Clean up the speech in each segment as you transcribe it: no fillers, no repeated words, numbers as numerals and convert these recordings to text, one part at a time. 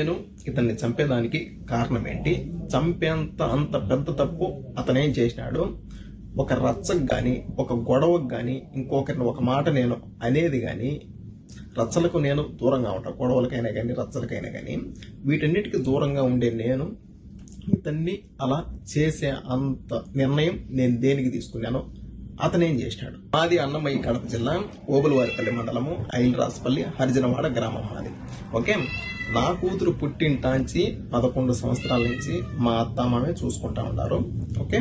నేను ఇతన్ని చంపేదానికి కారణం ఏంటి, అంత పెద్ద తప్పు అతనేం చేసినాడు, ఒక రచ్చకు కానీ ఒక గొడవకు కానీ ఇంకొకరిని ఒక మాట నేను అనేది కానీ, రచ్చలకు నేను దూరంగా ఉంటాను, గొడవలకైనా కానీ రచ్చలకైనా కానీ వీటన్నిటికీ దూరంగా ఉండే నేను ఇతన్ని అలా చేసే అంత నిర్ణయం నేను దేనికి తీసుకున్నాను, అతనేం చేసినాడు. మాది అన్నమయ్య కడప జిల్లా ఓబులవారిపల్లి మండలము ఐలరాజపల్లి హరిజనవాడ గ్రామం మాది. ఓకే, నా కూతురు పుట్టింటాంచి 11 సంవత్సరాల నుంచి మా అత్తమామే చూసుకుంటా ఉన్నారు. ఓకే,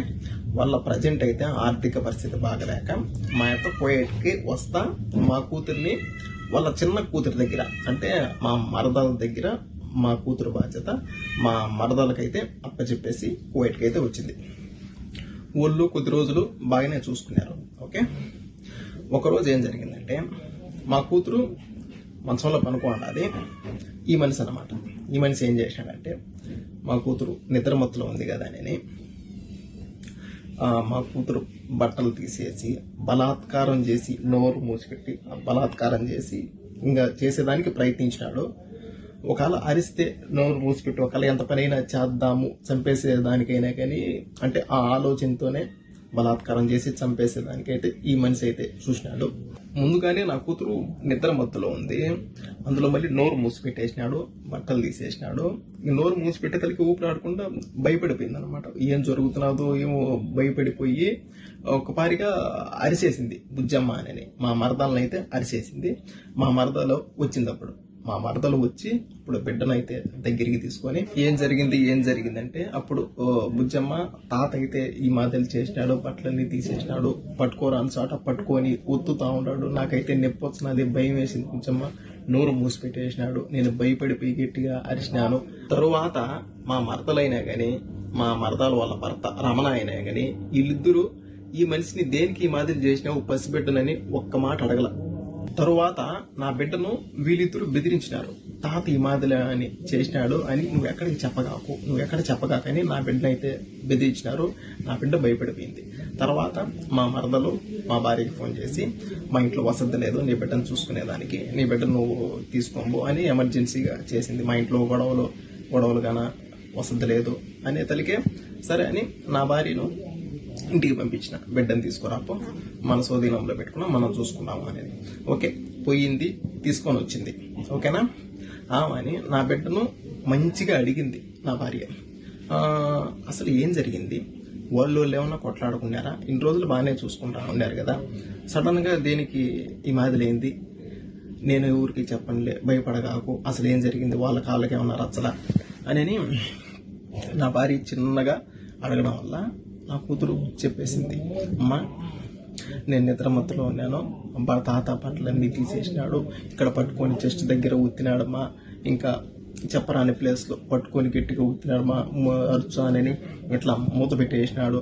వాళ్ళ ప్రజెంట్ అయితే ఆర్థిక పరిస్థితి బాగలేక మా యొక్క కోయేట్కి వస్తా మా కూతుర్ని వాళ్ళ చిన్న కూతురి దగ్గర, అంటే మా మరదల దగ్గర మా కూతురు బాధ్యత మా మరదలకైతే అప్పచెప్పేసి కోయేట్కి అయితే వచ్చింది. వాళ్ళు కొద్ది రోజులు బాగానే చూసుకున్నారు. ఓకే, ఒకరోజు ఏం జరిగిందంటే మా కూతురు మంచంలో పనుకోండి, ఈ మనిషి అనమాట. ఈ మనిషి ఏం చేశాడంటే మా కూతురు నిద్రమత్తులో ఉంది కదా అని మా కూతురు బట్టలు తీసేసి బలాత్కారం చేసి నోరు మూసిపెట్టి బలాత్కారం చేసి ఇంకా చేసేదానికి ప్రయత్నించినాడు. ఒకవేళ అరిస్తే నోరు మూసిపెట్టి ఒకవేళ ఎంత పనైనా చేద్దాము చంపేసేదానికైనా కానీ, అంటే ఆ ఆలోచనతోనే బలాత్కారం చేసి చంపేసేదానికైతే ఈ మనిషి అయితే చూసినాడు. ముందుగానే నా కూతురు నిద్ర మత్తులో ఉంది, అందులో మళ్ళీ నోరు మూసిపెట్టేసినాడు, బట్టలు తీసేసినాడు. నోరు మూసిపెట్టేతలకి ఊపిరాడకుండా భయపడిపోయింది అనమాట. ఏం జరుగుతున్నదో ఏమో భయపడిపోయి ఒకపారిగా అరిసేసింది బుజ్జమ్మ అని. మా మరదలను అయితే అరిసేసింది. మా మరదలో వచ్చింది. మా మరదలు వచ్చి ఇప్పుడు బిడ్డనైతే దగ్గరికి తీసుకొని ఏం జరిగిందంటే అప్పుడు బుజ్జమ్మ తాత అయితే ఈ మాదిరి చేసినాడు, బట్టలన్నీ తీసేసినాడు, పట్టుకోరాని చోట పట్టుకొని ఒత్తుతా ఉన్నాడు. నాకైతే నొప్పి వచ్చినది, భయం వేసింది. బుజ్జమ్మ నోరు మూసిపెట్టేసినాడు. నేను భయపడిపోయి గట్టిగా అరిచినాను. తరువాత మా మరదలైనా గాని మా మరదలు వాళ్ళ భర్త రమణ అయినా గాని వీళ్ళిద్దరూ ఈ మనిషిని దేనికి ఈ మాదిరి చేసినావు పసిబిడ్డనని ఒక్క మాట అడగల. తరువాత నా బిడ్డను వీళ్ళిద్దరూ బెదిరించినారు. తాత ఈ మాదిరి అని చేసినాడు అని నువ్వు ఎక్కడ చెప్పగాకని నా బిడ్డనైతే బెదిరించినారు. నా బిడ్డ భయపడిపోయింది. తర్వాత మా మరదలు మా భార్యకి ఫోన్ చేసి మా ఇంట్లో వసతి లేదు, నీ బిడ్డను చూసుకునేదానికి, నీ బిడ్డ నువ్వు తీసుకోము అని ఎమర్జెన్సీగా చేసింది. మా ఇంట్లో గొడవలు గాన వసతి లేదు అనే తలికే సరే అని నా భార్యను ఇంటికి పంపించిన. బిడ్డను తీసుకురాపో, మన స్వాధీనంలో పెట్టుకున్నాం, మనం చూసుకున్నాము అనేది. ఓకే, పోయింది, తీసుకొని వచ్చింది. ఓకేనా, అని నా బిడ్డను మంచిగా అడిగింది నా భార్య. అసలు ఏం జరిగింది, వాళ్ళు ఏమన్నా కొట్లాడుకున్నారా, ఇన్ని రోజులు బాగానే చూసుకుంటా ఉన్నారు కదా, సడన్ గా దేనికి ఈ మాదిరి ఏంది, నేను ఊరికి చెప్పనులే, భయపడగాకు, అసలు ఏం జరిగింది, వాళ్ళ కాళ్ళకి ఏమన్నా రచ్చలా అని నా భార్య చిన్నగా అడగడం వల్ల నా కూతురు చెప్పేసింది. అమ్మా, నేను నిద్రమత్తులో ఉన్నాను, తాత బట్టలన్నీ తీసేసినాడు, ఇక్కడ పట్టుకొని చెస్ట్ దగ్గర ఉత్తినాడమ్మా, ఇంకా చెప్పరాని ప్లేస్లో పట్టుకొని గట్టిగా ఉత్తినాడమ్మా, అరుచానని ఇట్లా మూత పెట్టేసినాడు,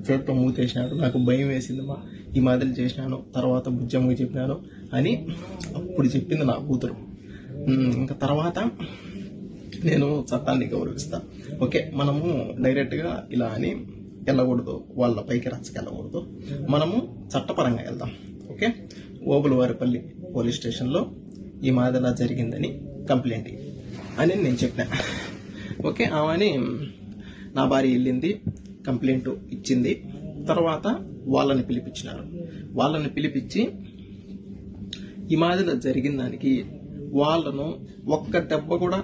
చేతితో మూతేసినాడు, నాకు భయం వేసిందమ్మా, ఈ మాదిరి చేసినాను, తర్వాత బుజ్జమ్మకి చెప్పినాను అని అప్పుడు చెప్పింది నా కూతురు. ఇంకా తర్వాత నేను చట్టాన్ని గౌరవిస్తా. ఓకే, మనము డైరెక్ట్గా ఇలా అని వెళ్ళకూడదు, వాళ్ళ పైకి రచ్చకెళ్ళకూడదు, మనము చట్టపరంగా వెళ్దాం. ఓకే, ఓబులవారిపల్లి పోలీస్ స్టేషన్లో ఈ మాదిరిలా జరిగిందని కంప్లైంట్ అని నేను చెప్పిన. ఓకే, ఆమెని నా భార్య వెళ్ళింది, కంప్లైంట్ ఇచ్చింది. తర్వాత వాళ్ళని పిలిపించినారు. వాళ్ళని పిలిపించి ఈ మాదిరిలా జరిగిన దానికి వాళ్ళను ఒక్క దెబ్బ కూడా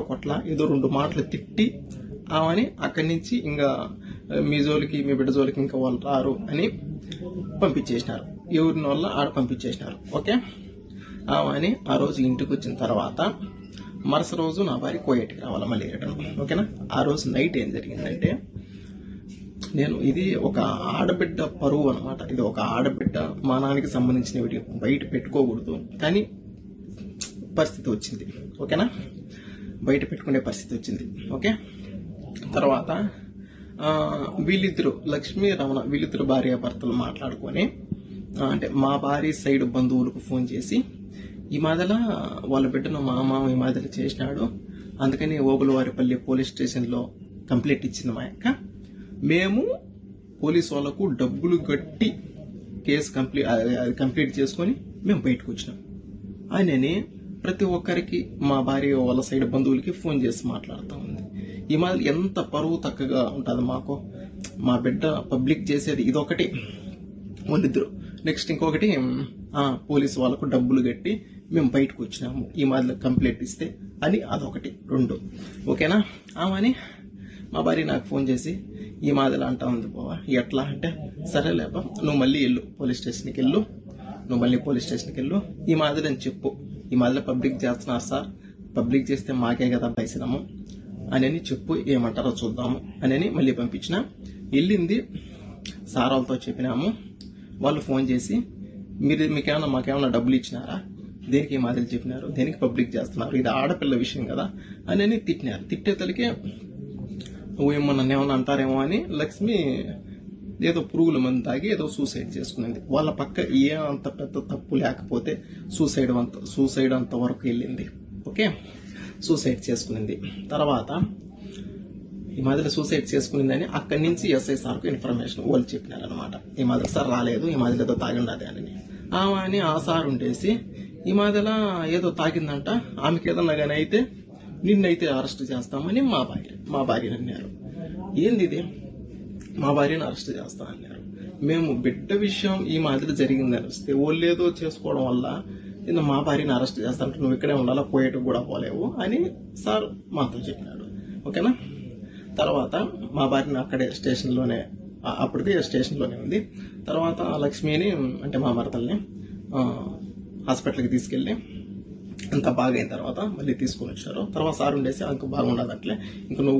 కొట్ల, ఏదో 2 మాటలు తిట్టి ఆమెని అక్కడి నుంచి ఇంకా మీ బిడ్డ జోలికి ఇంకా వాళ్ళు రారు అని పంపించేసినారు. ఎవరిని వల్ల ఆడ పంపించేసినారు. ఓకే, ఆమెని ఆ రోజు ఇంటికి వచ్చిన తర్వాత మరుసటి రోజు నా భార్య కోయేటికి రావాలి మళ్ళీ రిటర్న్. ఓకేనా, ఆ రోజు నైట్ ఏం జరిగిందంటే, ఇది ఒక ఆడబిడ్డ పరువు అనమాట, ఇది ఒక ఆడబిడ్డ మానానికి సంబంధించిన వీడియో, బయట పెట్టుకోకూడదు కానీ పరిస్థితి వచ్చింది. ఓకేనా, బయట పెట్టుకునే పరిస్థితి వచ్చింది. ఓకే, తర్వాత వీళ్ళిద్దరు లక్ష్మీ రమణ వీళ్ళిద్దరు భార్యాభర్తలు మాట్లాడుకొని, అంటే మా భార్య సైడ్ బంధువులకు ఫోన్ చేసి ఈ మాదిరిలా వాళ్ళ బిడ్డను మా మామ ఈ మాదిరి చేసినాడు, అందుకని ఓబులవారిపల్లి పోలీస్ స్టేషన్లో కంప్లైంట్ ఇచ్చింది మా అక్క, మేము పోలీసు వాళ్ళకు డబ్బులు కట్టి కేసు కంప్లీట్ చేసుకొని మేము బయటకు వచ్చినాం అని ప్రతి ఒక్కరికి మా భార్య వాళ్ళ సైడ్ బంధువులకి ఫోన్ చేసి మాట్లాడుతూ ఉంది. ఈ మాదిరి ఎంత పరువు తక్కగా ఉంటుంది మాకు. మా బిడ్డ పబ్లిక్ చేసేది ఇదొకటి వాళ్ళిద్దరు. నెక్స్ట్ ఇంకొకటి పోలీసు వాళ్ళకు డబ్బులు కట్టి మేము బయటకు వచ్చినాము ఈ మాదిరి కంప్లైంట్ ఇస్తే అని అదొకటి. 2 ఓకేనా. ఆమెని మా భార్య నాకు ఫోన్ చేసి ఈ మాదిరి అంటా ఉంది బావా, ఎట్లా అంటే సరేలేపా నువ్వు మళ్ళీ వెళ్ళు పోలీస్ స్టేషన్కి వెళ్ళు, నువ్వు మళ్ళీ పోలీస్ స్టేషన్కి వెళ్ళు, ఈ మాదిరి అని చెప్పు, ఈ మాదిరి పబ్లిక్ చేస్తున్నారు సార్, పబ్లిక్ చేస్తే మాకే కదా పైసలము అని చెప్పు, ఏమంటారో చూద్దాము అని మళ్ళీ పంపించిన. వెళ్ళింది సార్ వాళ్ళతో చెప్పినాము. వాళ్ళు ఫోన్ చేసి మాకేమన్నా డబ్బులు ఇచ్చినారా, దేనికి ఈ మాదిరి చెప్పినారు, దేనికి పబ్లిక్ చేస్తున్నారు, ఇది ఆడపిల్ల విషయం కదా అని తిట్టినారు. తిట్టేతలకే నువ్వేమన్నా ఏమన్నా అంటారేమో అని లక్ష్మి ఏదో పురుగుల మందు తాగి ఏదో సూసైడ్ చేసుకునింది. వాళ్ళ పక్క ఏ అంత పెద్ద తప్పు లేకపోతే సూసైడ్ అంత వరకు వెళ్ళింది. ఓకే, సూసైడ్ చేసుకునింది. తర్వాత ఈ మాదిరి సూసైడ్ చేసుకునిందని అక్కడి నుంచి ఎస్ఐ సార్కు ఇన్ఫర్మేషన్ వాళ్ళు చెప్పినారనమాట. ఈ మాదిరి సార్ రాలేదు, ఈ మాదిరి ఏదో తాగిండది అని. అని ఆ సార్ ఉండేసి ఈ మాదిరిలా ఏదో తాగిందంట, ఆమెకి ఏదన్నా కానీ అయితే నిన్నైతే అరెస్ట్ చేస్తామని మా భార్యని అన్నారు. ఏంది ఇది, మా భార్యను అరెస్ట్ చేస్తా అన్నారు. మేము బిడ్డ విషయం ఈ మాదిరి జరిగిందని వస్తే వాళ్ళు ఏదో చేసుకోవడం వల్ల మా భార్యను అరెస్ట్ చేస్తానంటే నువ్వు ఇక్కడే ఉండాలా, పోయేటకు కూడా పోలేవు అని సార్ మాతో చెప్పినాడు. ఓకేనా. తర్వాత మా భార్యను అక్కడే స్టేషన్లోనే, అప్పటికి స్టేషన్లోనే ఉంది. తర్వాత లక్ష్మిని అంటే మా భర్తల్ని హాస్పిటల్కి తీసుకెళ్ళి అంత బాగా అయిన తర్వాత మళ్ళీ తీసుకొని వచ్చారు. తర్వాత సార్ ఉండేసి అంక బాగుండదు అట్లే, ఇంక నువ్వు